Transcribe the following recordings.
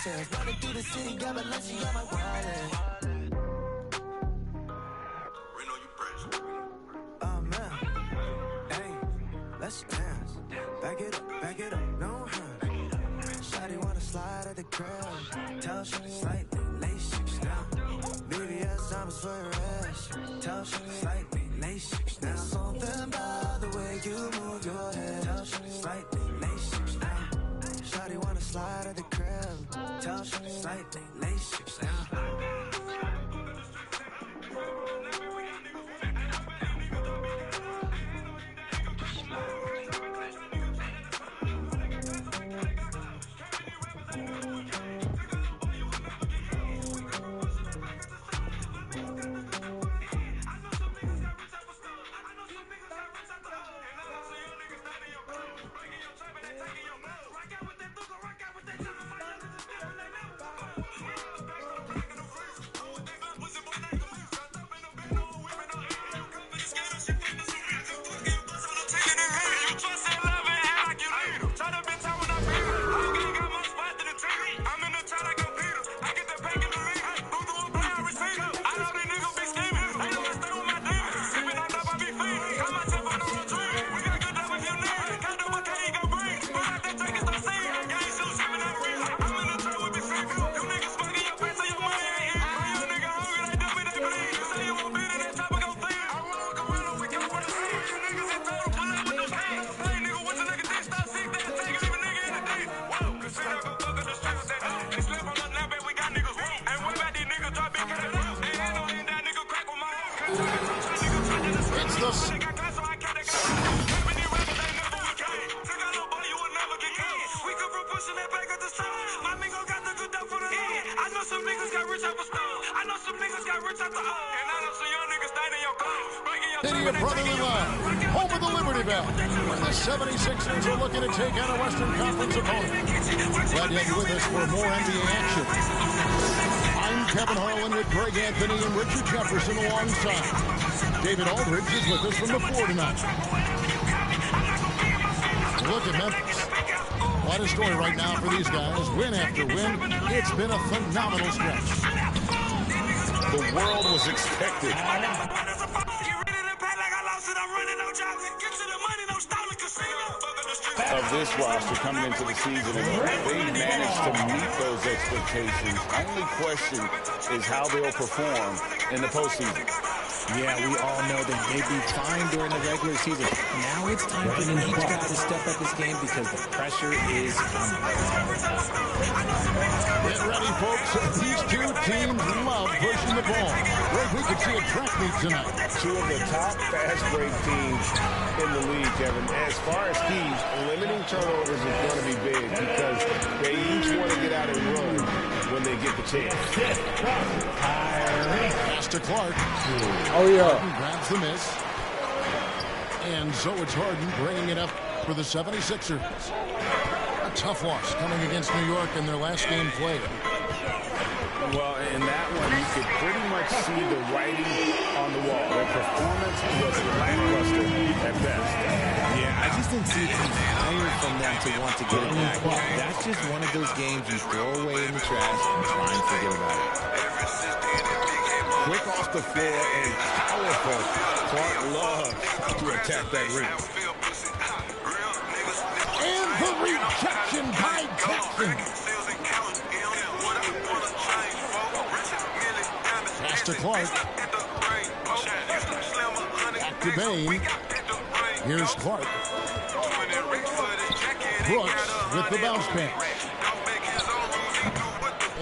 chance. Running through the city, got my lunch, got my wallet. Oh man, hey, let's dance. Back it up, no hands. Shawty wanna slide at the crib. Tell she slightly, lace chicks now. BBS diamonds for your ass. Tell she slightly, lace chicks now. Something about the way you move your head. Tell she slightly, lace chicks now. Shawty wanna slide at the crib. Tell she slightly, lace chicks now. City of Brotherly Love, home of the Liberty Bell, where the 76ers are looking to take on a Western Conference opponent. Glad to have you with us for more NBA action. I'm Kevin Harlan with Greg Anthony and Richard Jefferson alongside. David Aldridge is with us from the floor tonight. Look at Memphis. Quite a story right now for these guys. Win after win. It's been a phenomenal stretch. The world was expected of this roster coming into the season, and they managed to meet those expectations. Only question is how they'll perform in the postseason. Yeah, we all know that they'd be fine during the regular season. Now it's time for each guy to step up his game because the pressure is coming. Get ready, folks. These two teams love pushing the ball. Greg, we could see a track meet tonight. Two of the top fast break teams in the league, Kevin. As far as keys, limiting turnovers is going to be big because they each want to get out and run when they get the chance. Pass to Clark. Oh, yeah. Harden grabs the miss. And so it's Harden bringing it up for the 76ers. A tough loss coming against New York in their last game played. Well, in that one, you could pretty much see the writing on the wall. Their performance was lackluster at best. Yeah, I just didn't see it tired from them to want to get it back. That's just one of those games you throw away in the trash and try and forget about it. Quick off the floor and powerful. Clark loves to attack that rim. And the rejection by Jackson. Pass to Clark. Back to Bain. Here's Clark. Brooks with the bounce pass.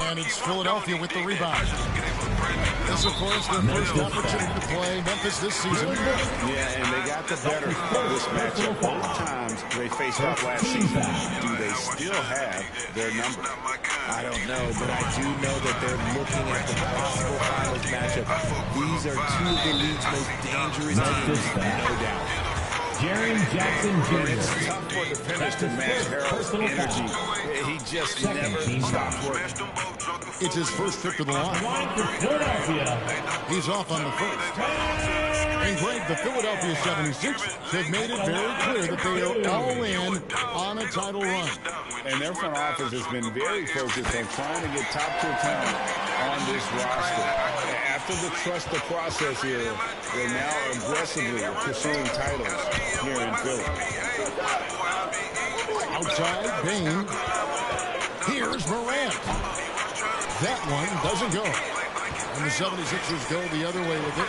And it's Philadelphia with the rebound. This, of course, their first opportunity to play Memphis this season. Yeah, and they got the better of this matchup. Both times they faced off last season. Do they still have their number? I don't know, but I do know that they're looking at the possible finals matchup. These are two of the league's most dangerous teams, no doubt. Jaren Jackson Jr. It's tough for the defenders to match Harold's energy. He just never stopped working. It's his first trip to the line. He's off on the first. And Greg, the Philadelphia 76ers have made it very clear that they are all in on a title run. And their front office has been very focused on trying to get top-tier talent on this roster. After the trust the process era, they're now aggressively pursuing titles here in Philly. Outside, Bain. Here's Morant. That one doesn't go. And the 76ers go the other way with it.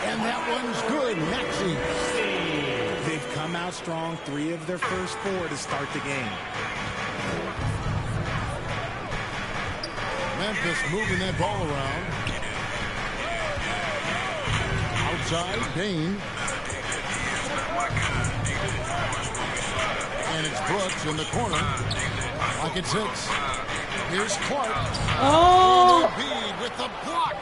And that one's good. Maxey. They've come out strong, 3 of their first 4 to start the game. Memphis moving that ball around. Outside, Bain. And it's Brooks in the corner. Pocket 6. Here's Clark. Oh! Embiid with the block.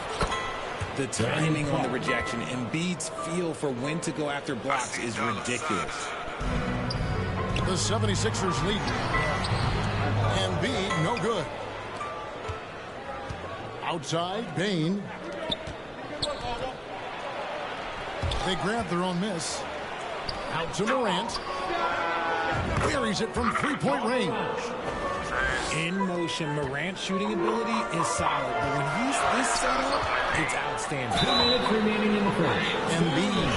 The timing on the rejection, Embiid's feel for when to go after blocks is ridiculous. The 76ers lead. Embiid, no good. Outside, Bain. They grab their own miss. Out to Morant. Buries it from three-point range. In motion, Morant's shooting ability is solid, but when he's this set up, it's outstanding. 2 minutes remaining in the first. Embiid.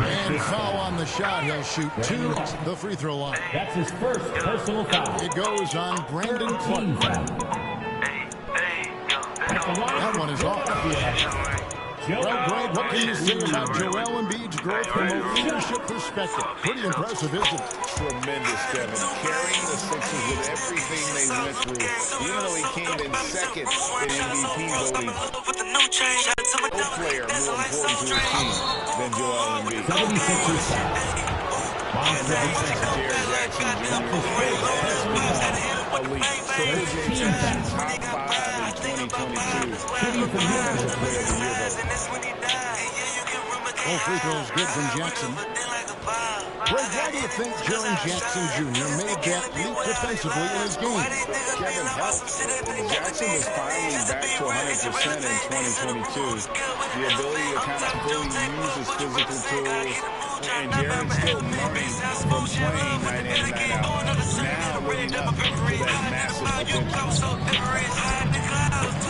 And foul on the shot. He'll shoot 2 at the free throw line. That's his first personal foul. It goes on Brandon Clark. That one is off. Well, Greg, what can you say about Joel Embiid's growth from a leadership perspective? Pretty impressive, isn't it? Tremendous, Kevin. Carrying the Sixers with everything they went through. Even though he came in second in MVP voting, no player more important to his team than Joel Embiid. 76ers foul. And the defense of Jared Jackson Jr. elite. Triple J Jackson, top 5 in 2022. Defensive player of the year vote. All free throws good from Jackson. Greg, why do you think Jaren Jackson Jr. made that leap defensively in his game? Kevin helped. Jackson was finally back to 100% in 2022. The ability to kind of fully use his physical tools. And Jaren's still learning from playing night in and night out. Now living up to that massive potential.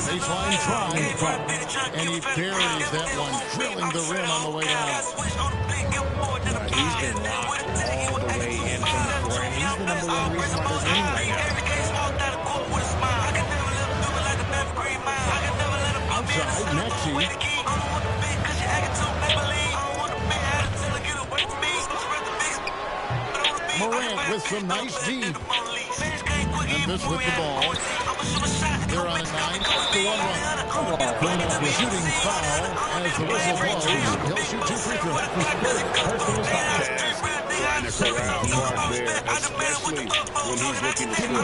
Baseline try, and he buries that one, drilling the rim on the way down. He's been locked all the way in from the floor, and he's the #1 reason why they're winning right now. Outside, Maxey. Morant with some nice D. Memphis with the ball. They're on a 9-1 run. Shooting foul as the whistle blows. He'll shoot 2 free throws. Trying to corral Clark there, especially when he's looking to score.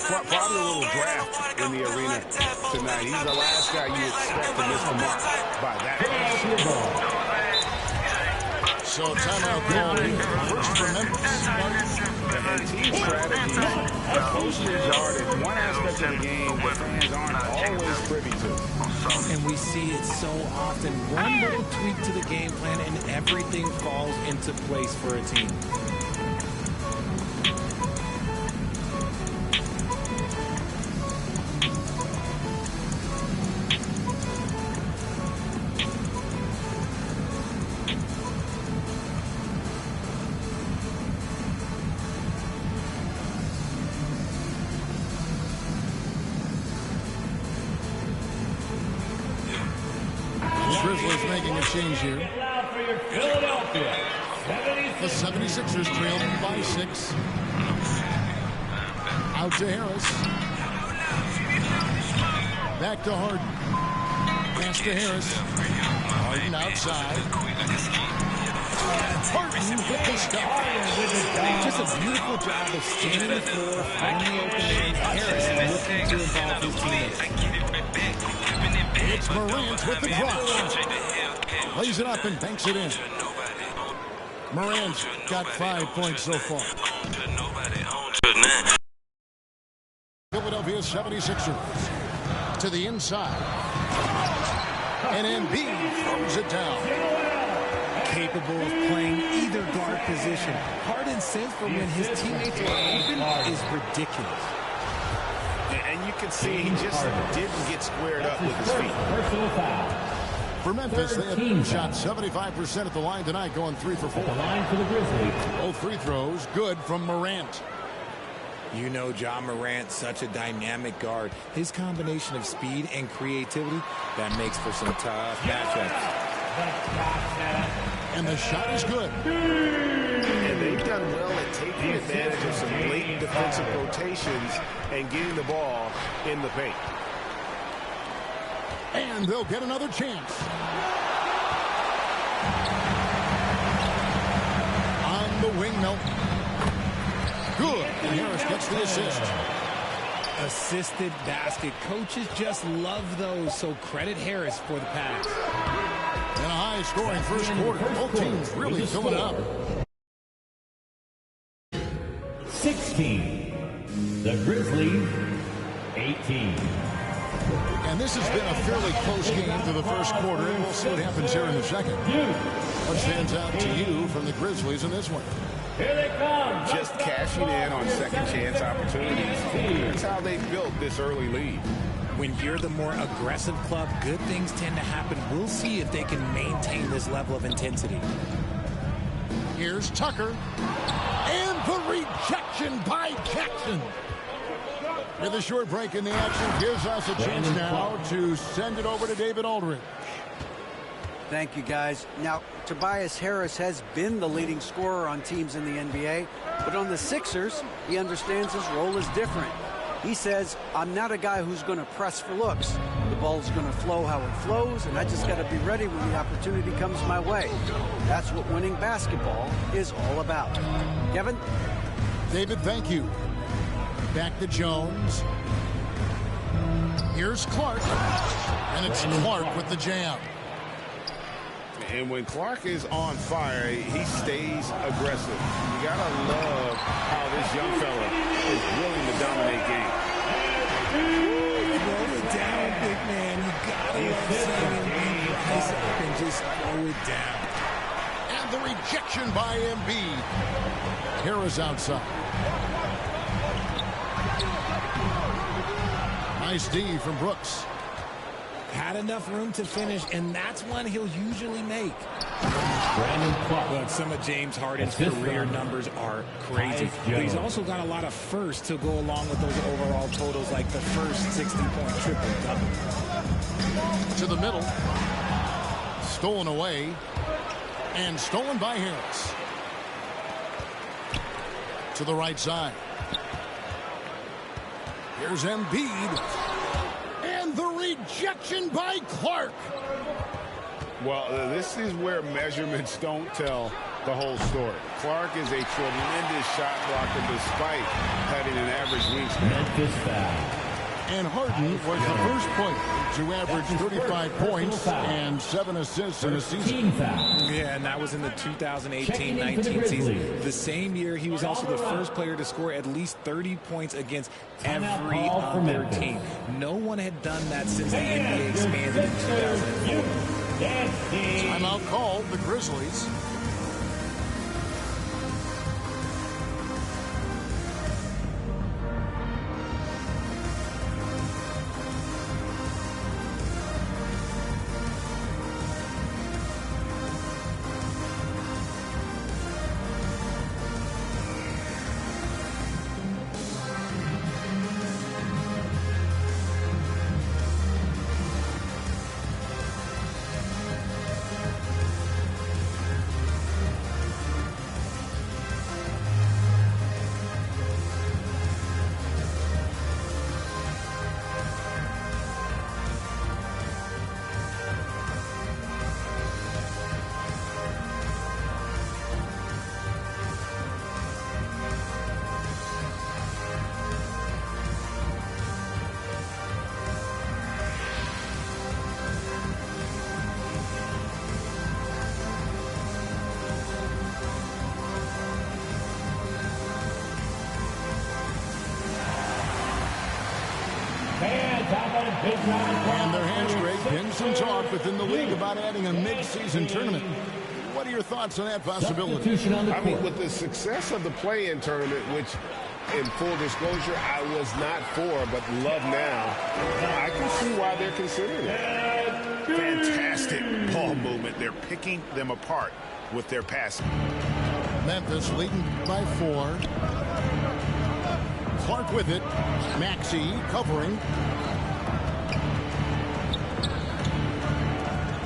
Probably a little draft in the arena tonight. He's the last guy you expect to miss the mark by that. So timeout call here. First for Memphis. And team strategy, postage yard is one aspect of the game that fans aren't always privy to. And we see it so often. One little tweak to the game plan and everything falls into place for a team. Grizzlies making a change here. The 76ers trailed by 6. Out to Harris. Back to Harden. Pass to Harris. Harden outside. Harden with the stop. Just a beautiful job of scanning the floor, finding the opening. Harris looking to involve his teammates. It's Morant with the drop. Lays it up and banks it in. Morant's got 5 points so far. Philadelphia 76ers to the inside. And Embiid throws it down. Capable of playing either guard position. Harden's sense for when his teammates are open is ridiculous. And you can see he just didn't get squared up with his feet. Personal foul. For Memphis, they had shot 75% at the line tonight, going 3 for 4. The line for the Grizzlies. Both free throws good from Morant. You know John Morant, such a dynamic guard. His combination of speed and creativity, that makes for some tough matchups. And the shot is good. And they've done well at taking advantage of some blatant defensive rotations and getting the ball in the paint. And they'll get another chance. On the wing, Melton. Good. And Harris gets the assist. Assisted basket. Coaches just love those, so credit Harris for the pass. And a high-scoring first quarter. Both teams really filling it up. 16. The Grizzlies, 18. And this has been a fairly close game to the first quarter, and we'll see what happens here in the second. What stands out to you from the Grizzlies in this one? Here they come. Just cashing in on second-chance opportunities. That's how they built this early lead. When you're the more aggressive club, good things tend to happen. We'll see if they can maintain this level of intensity. Here's Tucker. And the rejection by Jackson. With a short break in the action, gives us a chance now to send it over to David Aldridge. Thank you, guys. Now, Tobias Harris has been the leading scorer on teams in the NBA, but on the Sixers, he understands his role is different. He says, I'm not a guy who's going to press for looks. The ball's going to flow how it flows, and I just got to be ready when the opportunity comes my way. That's what winning basketball is all about. Kevin? David, thank you. Back to Jones. Here's Clark. And it's Clark with the jam. And when Clark is on fire, he stays aggressive. You got to love how this young fella is willing to dominate games. Throw it down, big man. You got to love seeing him rise up and just throw it down. And the rejection by Embiid. Harris outside. Nice D from Brooks. Had enough room to finish, and that's one he'll usually make. Look, some of James Harden's career numbers are crazy. But he's also got a lot of firsts to go along with those overall totals, like the first 60-point triple-double. To the middle. Stolen away. And stolen by Harris. To the right side. Here's Embiid. And the rejection by Clark. Well, this is where measurements don't tell the whole story. Clark is a tremendous shot blocker despite having an average wingspan. And Harden was the first player to average 35 points and 7 assists in a season. Yeah, and that was in the 2018-19 season. The same year, he was also the first player to score at least 30 points against every other team. No one had done that since the NBA expanded in 2004. Timeout called the Grizzlies. And their hand scrape pins some talk within the league about adding a mid-season tournament. What are your thoughts on that possibility? I mean, with the success of the play-in tournament, which, in full disclosure, I was not for, but love now, I can see why they're considering it. Fantastic ball movement. They're picking them apart with their passing. Memphis leading by 4. Clark with it. Maxey covering.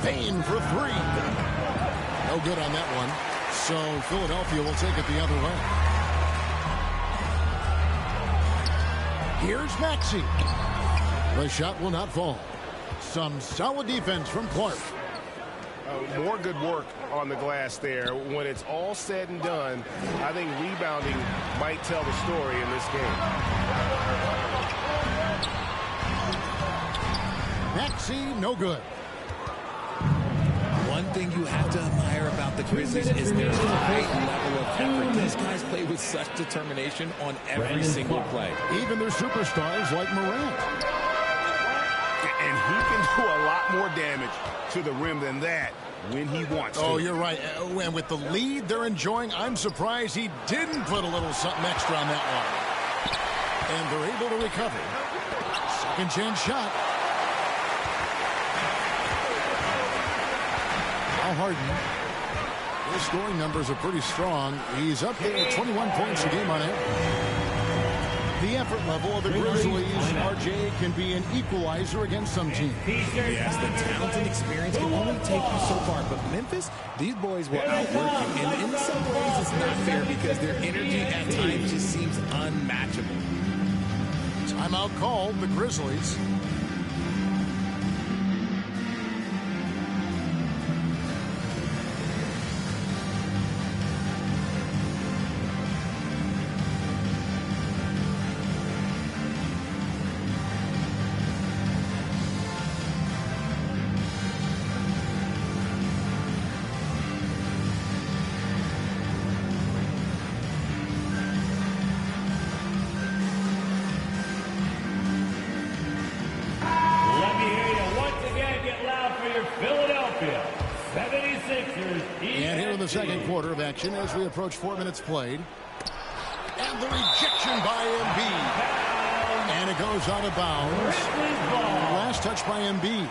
Payne for 3. No good on that one. So Philadelphia will take it the other way. Here's Maxey. The shot will not fall. Some solid defense from Clark. More good work on the glass there. When it's all said and done, I think rebounding might tell the story in this game. Maxey, no good. One thing you have to admire about the Grizzlies is their high level of effort. These guys play with such determination on every single play. Even their superstars like Morant. And he can do a lot more damage to the rim than that when he wants to. Oh, you're right. And with the lead they're enjoying, I'm surprised he didn't put a little something extra on that one. And they're able to recover. Second chance shot. Al Harden. His scoring numbers are pretty strong. He's up there at 21 points a game on average. The effort level of the Grizzlies, RJ, can be an equalizer against some teams. Yes, the talent and experience can only take you so far. But Memphis, these boys will outwork you. And in some ways, it's not fair because their energy at times just seems unmatchable. Timeout called, the Grizzlies. Second quarter of action as we approach 4 minutes played. And the rejection by Embiid. And it goes out of bounds. Last touch by Embiid.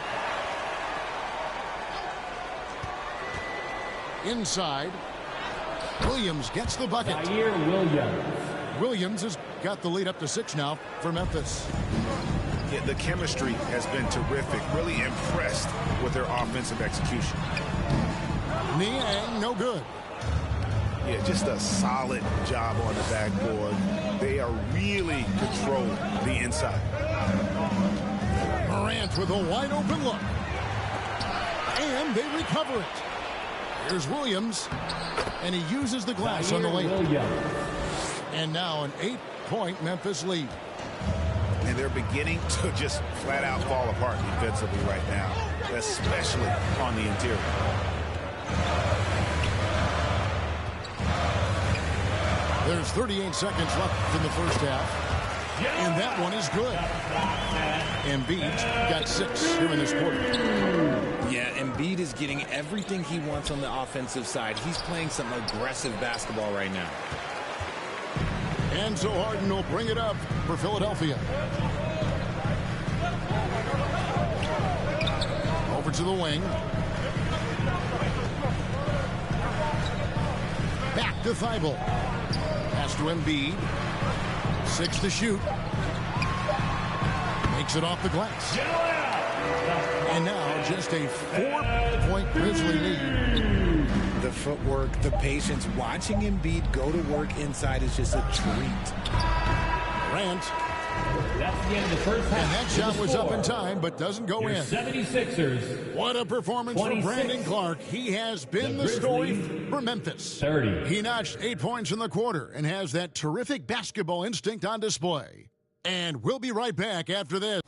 Inside. Williams gets the bucket. Williams has got the lead up to 6 now for Memphis. Yeah, the chemistry has been terrific. Really impressed with their offensive execution. Niang, no good. Yeah, just a solid job on the backboard. They are really controlling the inside. Morant with a wide open look. And they recover it. Here's Williams. And he uses the glass on the layup. And now an 8-point Memphis lead. And they're beginning to just flat out fall apart defensively right now, especially on the interior. There's 38 seconds left in the first half. And that one is good. Embiid got 6 here in this quarter. Yeah, Embiid is getting everything he wants on the offensive side. He's playing some aggressive basketball right now. And so Harden will bring it up for Philadelphia. Over to the wing. Back to Thibault. Pass to Embiid. 6 to shoot. Makes it off the glass. And now just a 4-point Grizzly lead. The footwork, the patience, watching Embiid go to work inside is just a treat. Durant. That's the end of the first half. And that shot was up in time, but doesn't go in. 76ers. What a performance 26. from Brandon Clark. He has been the story for Memphis. 30. He notched 8 points in the quarter and has that terrific basketball instinct on display. And we'll be right back after this.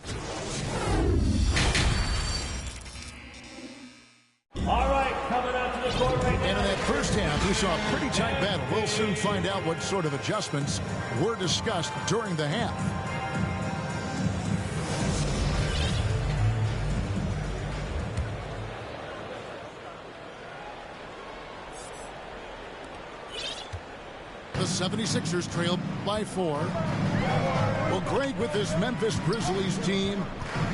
All right, coming out to the court right now. And in that first half, we saw a pretty tight battle. We'll soon find out what sort of adjustments were discussed during the half. The 76ers trail by 4. Well, Greg, with this Memphis Grizzlies team,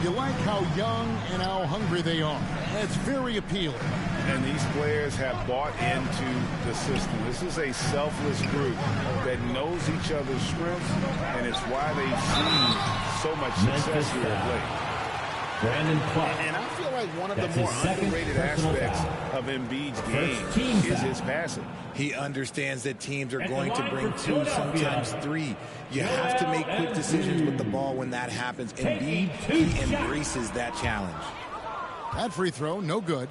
you like how young and how hungry they are. It's very appealing. And these players have bought into the system. This is a selfless group that knows each other's strengths, and it's why they've seen so much success here of late. And I feel like one of the more underrated aspects of Embiid's game is his passing. He understands that teams are going to bring 2, sometimes 3. You have to make quick decisions with the ball when that happens. Embiid, he embraces that challenge. That free throw, no good.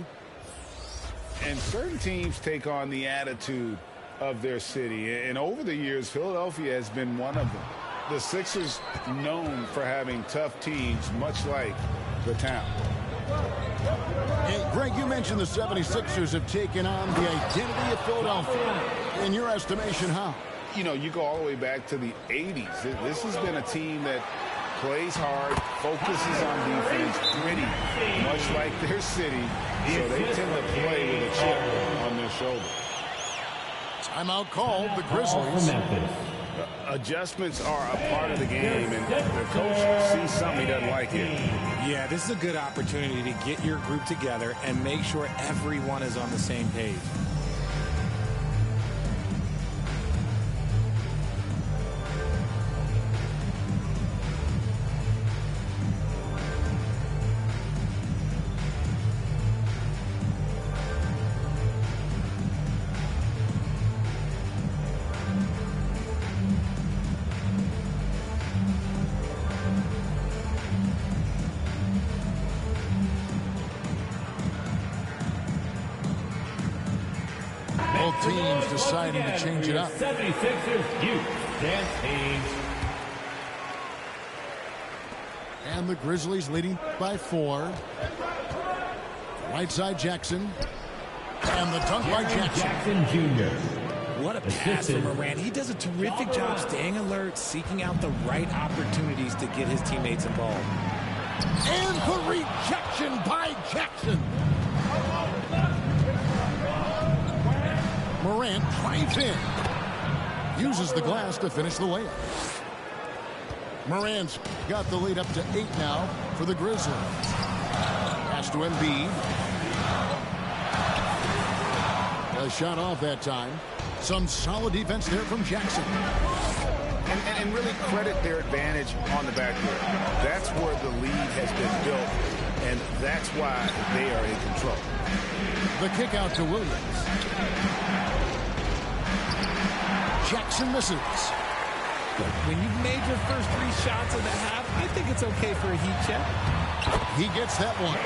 And certain teams take on the attitude of their city. And over the years, Philadelphia has been one of them. The Sixers known for having tough teams, much like the town. Hey, Greg, you mentioned the 76ers have taken on the identity of Philadelphia. In your estimation, how? You know, you go all the way back to the 80s. This has been a team that plays hard, focuses on defense, gritty, much like their city, so they tend to play with a chip on their shoulder. Timeout called, the Grizzlies. Adjustments are a part of the game, and the coach sees something he doesn't like it. Yeah, this is a good opportunity to get your group together and make sure everyone is on the same page. Both teams deciding to change it up. 76ers, you, Dan Hayes. And the Grizzlies leading by 4. Right side Jackson. And the dunk by Jackson Jr. What a pass from Morant. He does a terrific job staying alert, seeking out the right opportunities to get his teammates involved. And the rejection by Jackson. Morant drives in. Uses the glass to finish the layup. Morant's got the lead up to 8 now for the Grizzlies. Pass to Embiid. A shot off that time. Some solid defense there from Jackson. And really credit their advantage on the backcourt. That's where the lead has been built, and that's why they are in control. The kick out to Williams. Jackson misses. When you've made your first 3 shots of the half, I think it's okay for a heat check. He gets that one.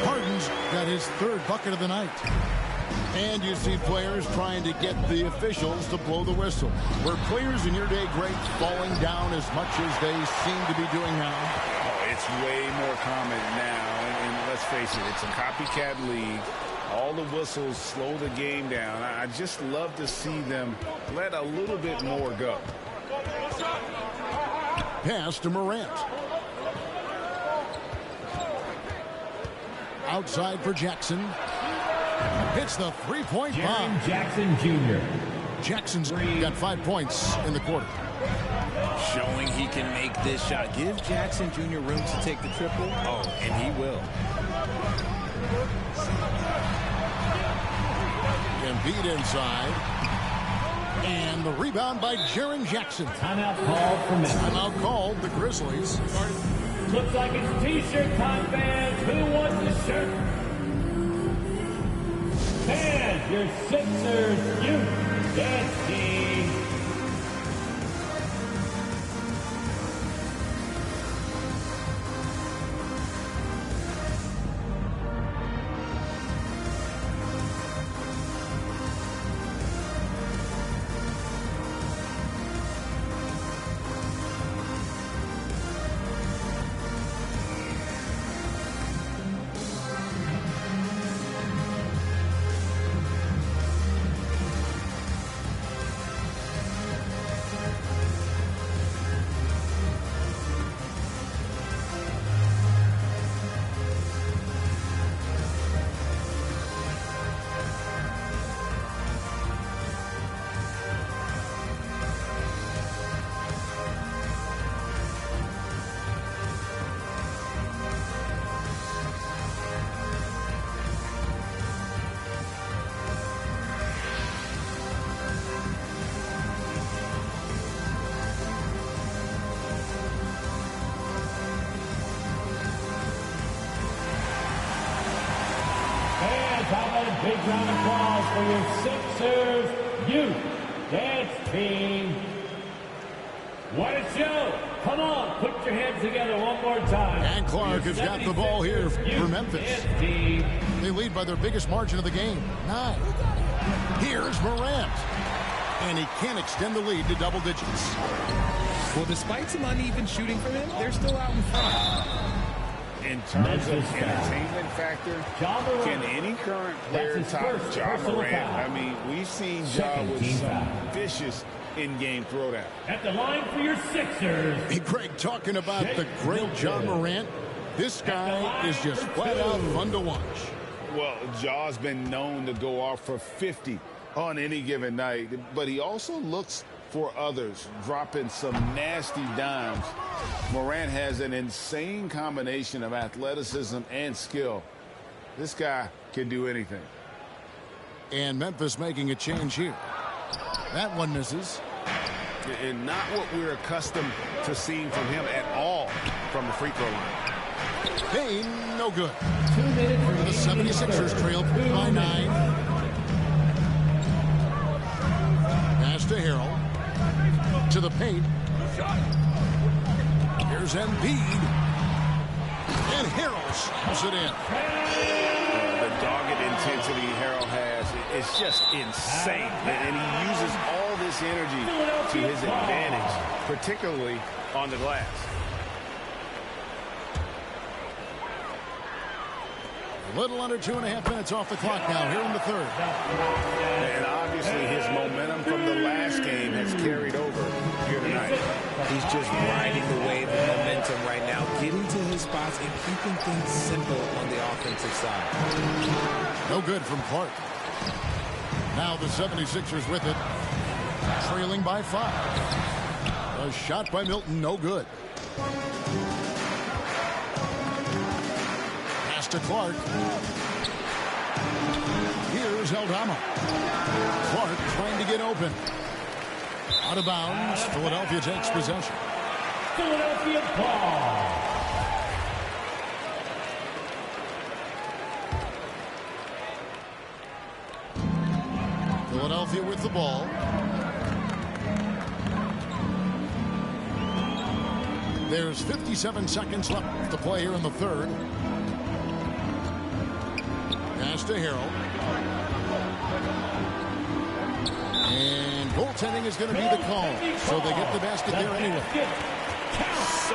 Harden's got his 3rd bucket of the night. And you see players trying to get the officials to blow the whistle. Were players in your day, Greg, falling down as much as they seem to be doing now? Oh, it's way more common now. And let's face it, it's a copycat league. All the whistles slow the game down. I just love to see them let a little bit more go. Pass to Morant. Outside for Jackson. Hits the 3-point bomb. Jackson Jr. Jackson's got 5 points in the quarter. Showing he can make this shot. Give Jackson Jr. room to take the triple. Oh, and he will. Embiid inside. And the rebound by Jaren Jackson. Timeout called for Memphis. Timeout called the Grizzlies. Looks like it's T-shirt time, fans. Who wants the shirt? Fans, your Sixers youth dance team. big round of applause for your Sixers youth dance team. What a show. Come on, put your hands together one more time. And Clark has got the ball here for Memphis. They lead by their biggest margin of the game, 9. Here's Morant. And he can't extend the lead to double digits. Well, despite some uneven shooting from him, they're still out in front. In terms of entertainment factor, can any current player top Ja Morant? I mean, we've seen Ja with some vicious in-game throwdown. At the line for your Sixers. Hey, Greg, talking about the great Ja Morant, this guy is just flat out fun to watch. Well, Ja's been known to go off for 50 on any given night, but he also looks for others, dropping some nasty dimes. Morant has an insane combination of athleticism and skill. This guy can do anything. And Memphis making a change here. That one misses. And not what we're accustomed to seeing from him at all from the free throw line. Payne, no good. 2 minutes. The 76ers trail by 9. Pass to Harrell. To the paint. Here's Embiid. And Harrell slows it in. The dogged intensity Harrell has is just insane. And he uses all this energy to his advantage, particularly on the glass. A little under 2.5 minutes off the clock now here in the third. And obviously his momentum from the last game has carried over here tonight. He's just riding the wave of momentum right now, getting to his spots and keeping things simple on the offensive side. No good from Clark. Now the 76ers with it, trailing by 5. A shot by Milton, no good. Pass to Clark. Here's Aldama. Clark trying to get open. Out of bounds. Philadelphia takes possession. Philadelphia ball. Philadelphia with the ball. There's 57 seconds left to play here in the third. Pass to Harrell. And goaltending is going to be the call. So they get the basket there anyway. So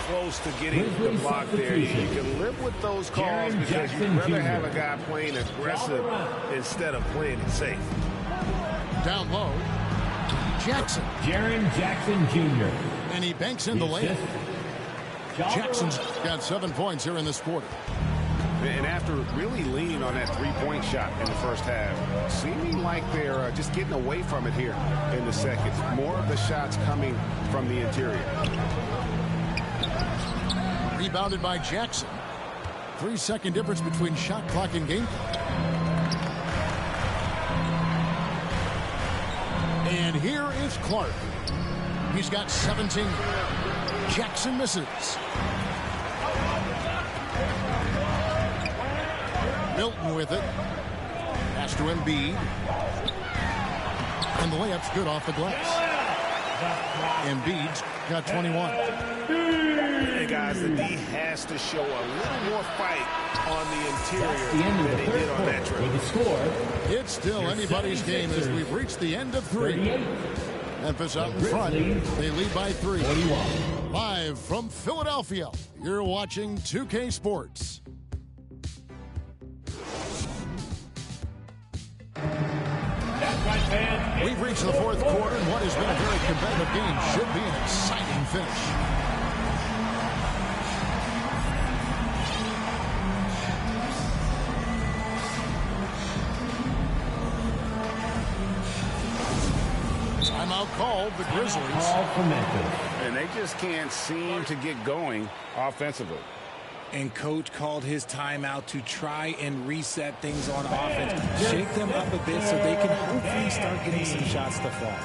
close to getting the block there. You can live with those calls because you'd rather have a guy playing aggressive instead of playing it safe. Down low. Jackson. Jaren Jackson Jr. And he banks in the layup. Jackson's got 7 points here in this quarter. And after really leaning on that three-point shot in the first half, seeming like they're just getting away from it here in the second. More of the shots coming from the interior. Rebounded by Jackson. 3-second difference between shot clock and game clock. And here is Clark. He's got 17. Jackson misses. Milton with it. Pass to Embiid. And the layup's good off the glass. Embiid's got 21. Hey guys, the D has to show a little more fight on the interior than they did on that trip. It's still anybody's game as we've reached the end of 3. Memphis out in front. They lead by 3. Live from Philadelphia, you're watching 2K Sports. We've reached the fourth quarter, and what has been a very competitive game should be an exciting finish. Timeout called, the Grizzlies. And they just can't seem to get going offensively. And coach called his timeout to try and reset things on offense, shake them up a bit so they can hopefully start getting some shots to fall.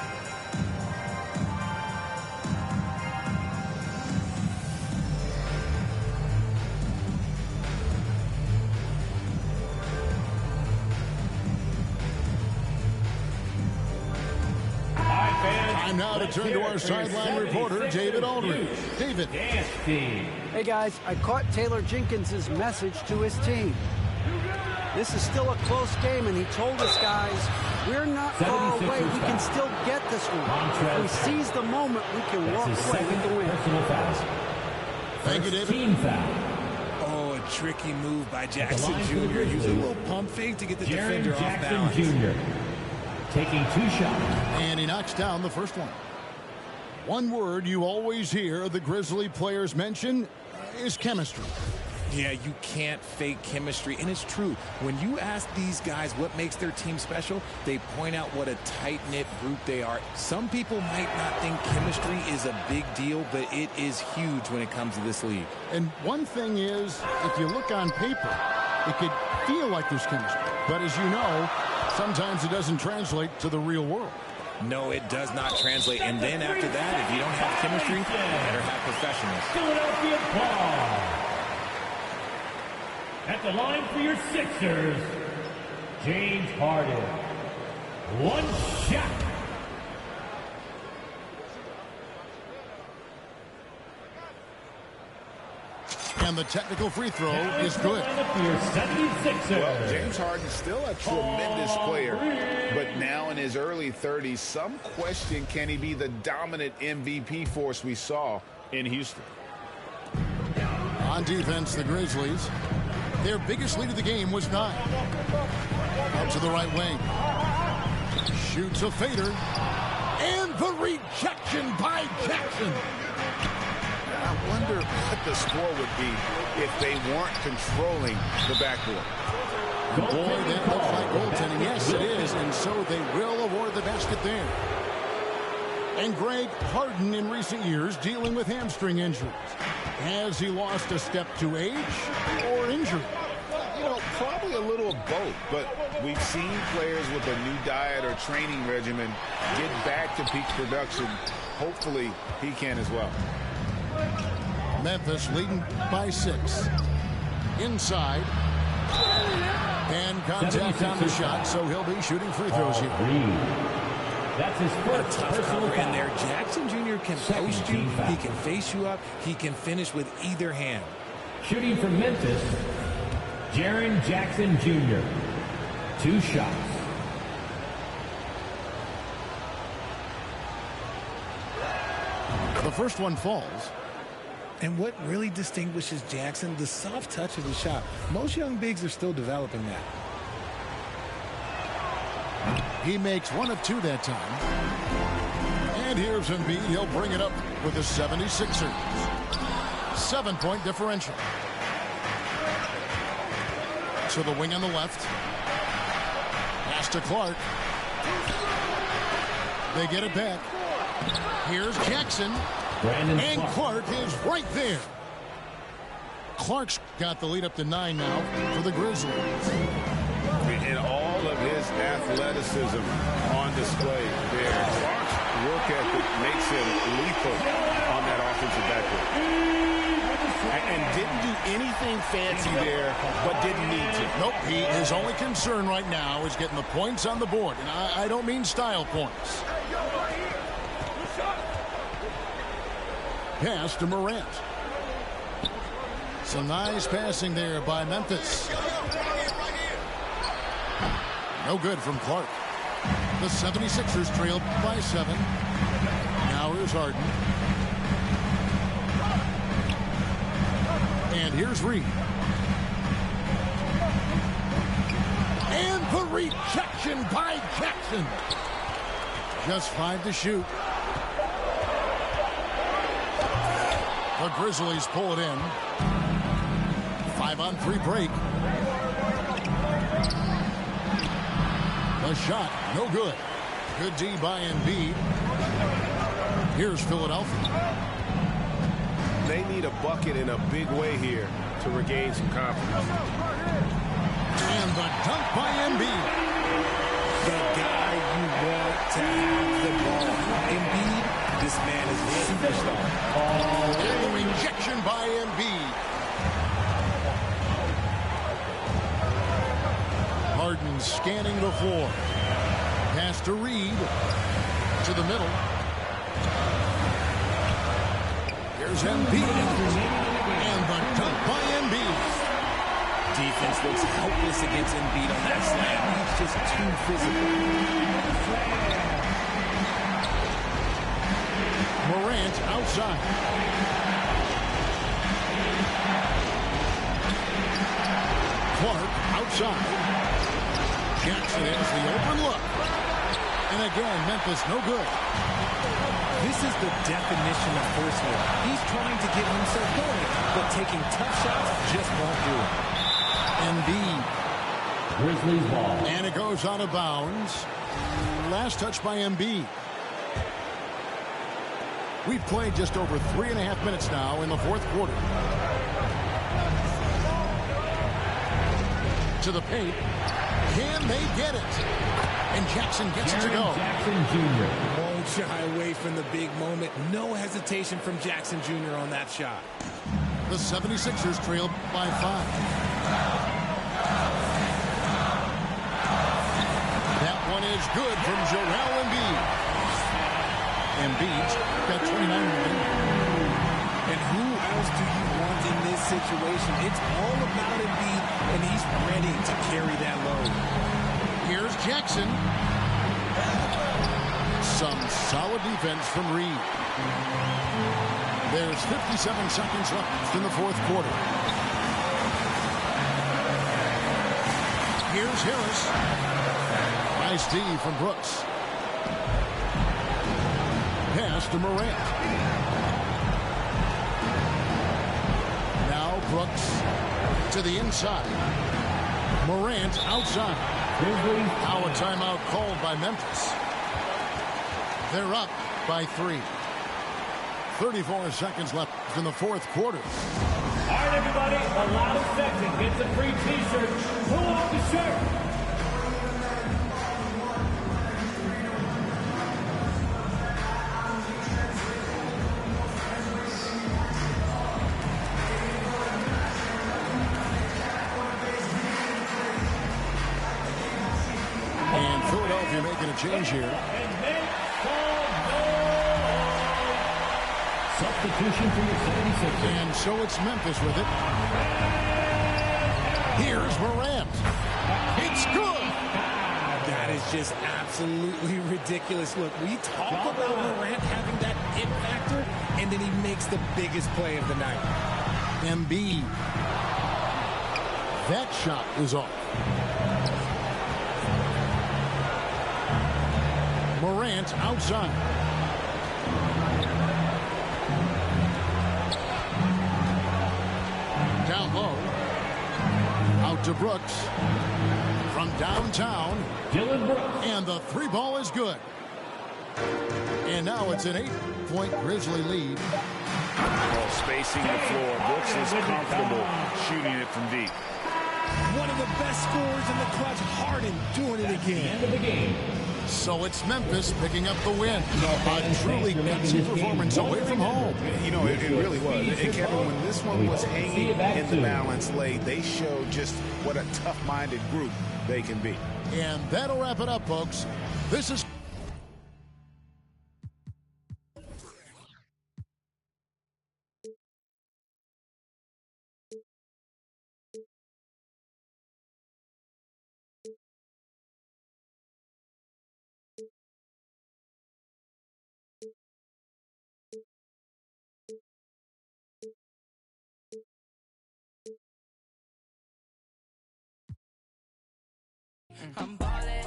Time now to turn to our sideline reporter, David Aldridge. David. Hey, guys, I caught Taylor Jenkins' message to his team. This is still a close game, and he told us, guys, we're not far away. We can still get this one. If we seize the moment, we can walk away with the win. Thank you, David. Team foul. Oh, a tricky move by Jackson Jr. Use a little pump fake to get the defender off balance. Jr. taking 2 shots. And he knocks down the first one. One word you always hear the Grizzly players mention is chemistry. Yeah, you can't fake chemistry, and it's true. When you ask these guys what makes their team special, they point out what a tight-knit group they are. Some people might not think chemistry is a big deal, but it is huge when it comes to this league. And one thing is, if you look on paper, it could feel like there's chemistry. But as you know, sometimes it doesn't translate to the real world. No, it does not translate. And then after that, if you don't have chemistry, you better have professionals. Philadelphia ball. At the line for your Sixers, James Harden. 1 shot. And the technical free throw is good. Well, James Harden's still a tremendous player, but now in his early 30s, some question, can he be the dominant MVP force we saw in Houston? On defense, the Grizzlies. Their biggest lead of the game was 9. Out to the right wing. Shoots a fader. And the rejection by Jackson. I wonder what the score would be if they weren't controlling the backboard. Boy, that looks like goaltending. Yes, it is. And so they will award the basket there. And Greg, Harden in recent years dealing with hamstring injuries. Has he lost a step to age or injury? You know, probably a little of both, but we've seen players with a new diet or training regimen get back to peak production. Hopefully, he can as well. Memphis leading by 6. Inside. And contact on the shot, so he'll be shooting free throws here. That's his first personal in foul. there. Jackson Jr. can post you. He can face you up. He can finish with either hand. Shooting from Memphis, Jaren Jackson Jr. 2 shots. The first one falls. And what really distinguishes Jackson, the soft touch of the shot. Most young bigs are still developing that. He makes 1 of 2 that time. And here's Embiid. He'll bring it up with the 76ers. 7-point differential. So the wing on the left. Pass to Clark. They get it back. Here's Jackson. And Clark is right there. Clark's got the lead up to 9 now for the Grizzlies. And all of his athleticism on display there. Clark's work ethic makes him lethal on that offensive backcourt. And didn't do anything fancy there, but didn't need to. Nope, his only concern right now is getting the points on the board. And I don't mean style points. Pass to Morant. Some nice passing there by Memphis. No good from Clark. The 76ers trailed by 7. Now here's Harden. And here's Reed. And the rejection by Jackson. Just 5 to shoot. The Grizzlies pull it in. 5-on-3 break. The shot, no good. Good D by Embiid. Here's Philadelphia. They need a bucket in a big way here to regain some confidence. And the dunk by Embiid. The guy you want to have the ball. Embiid, this man is a superstar. And the rejection by Embiid. Harden scanning the floor. Pass to Reed. To the middle. Here's Embiid. And the dunk by Embiid. Defense looks helpless against Embiid on that slam. He's just too physical. Morant outside. Clark outside. Jackson has the open look. And again, Memphis no good. This is the definition of forceful. He's trying to get himself going, but taking tough shots just won't do it. Embiid. Grizzlies ball. And it goes out of bounds. Last touch by Embiid. We've played just over 3.5 minutes now in the fourth quarter. To the paint. Can they get it? And Jackson gets it to go. Jackson Jr. Won't shy away from the big moment. No hesitation from Jackson Jr. on that shot. The 76ers trail by 5. That one is good from Joel Embiid. Embiid's got 29 remaining. And who else do you want in this situation? It's all about Embiid, and he's ready to carry that load. Here's Jackson. Some solid defense from Reed. There's 57 seconds left in the fourth quarter. Here's Harris. Nice D from Brooks. Pass to Morant. Now Brooks to the inside. Morant outside. Now a timeout called by Memphis. They're up by 3. 34 seconds left in the fourth quarter. All right, everybody, the loudest section gets a free T-shirt. Pull off the shirt. And Philadelphia making a change here. Substitution for the 76ers. And so it's Memphis with it. Here's Morant. It's good. That is just absolutely ridiculous. Look, we talk about Morant having that it factor, and then he makes the biggest play of the night. Embiid. That shot is off. Morant outside. Down low. Out to Brooks. From downtown. Dylan Brooks. And the 3 ball is good. And now it's an 8-point Grizzly lead. Well, spacing the floor. Brooks is comfortable shooting it from deep. One of the best scorers in the clutch, Harden doing it again. End of the game. So it's Memphis picking up the win. A truly gutsy performance away from home. You know, it really was. And Kevin, when this one was hanging in the balance late, they showed just what a tough-minded group they can be. And that'll wrap it up, folks. This is... I'm ballin'.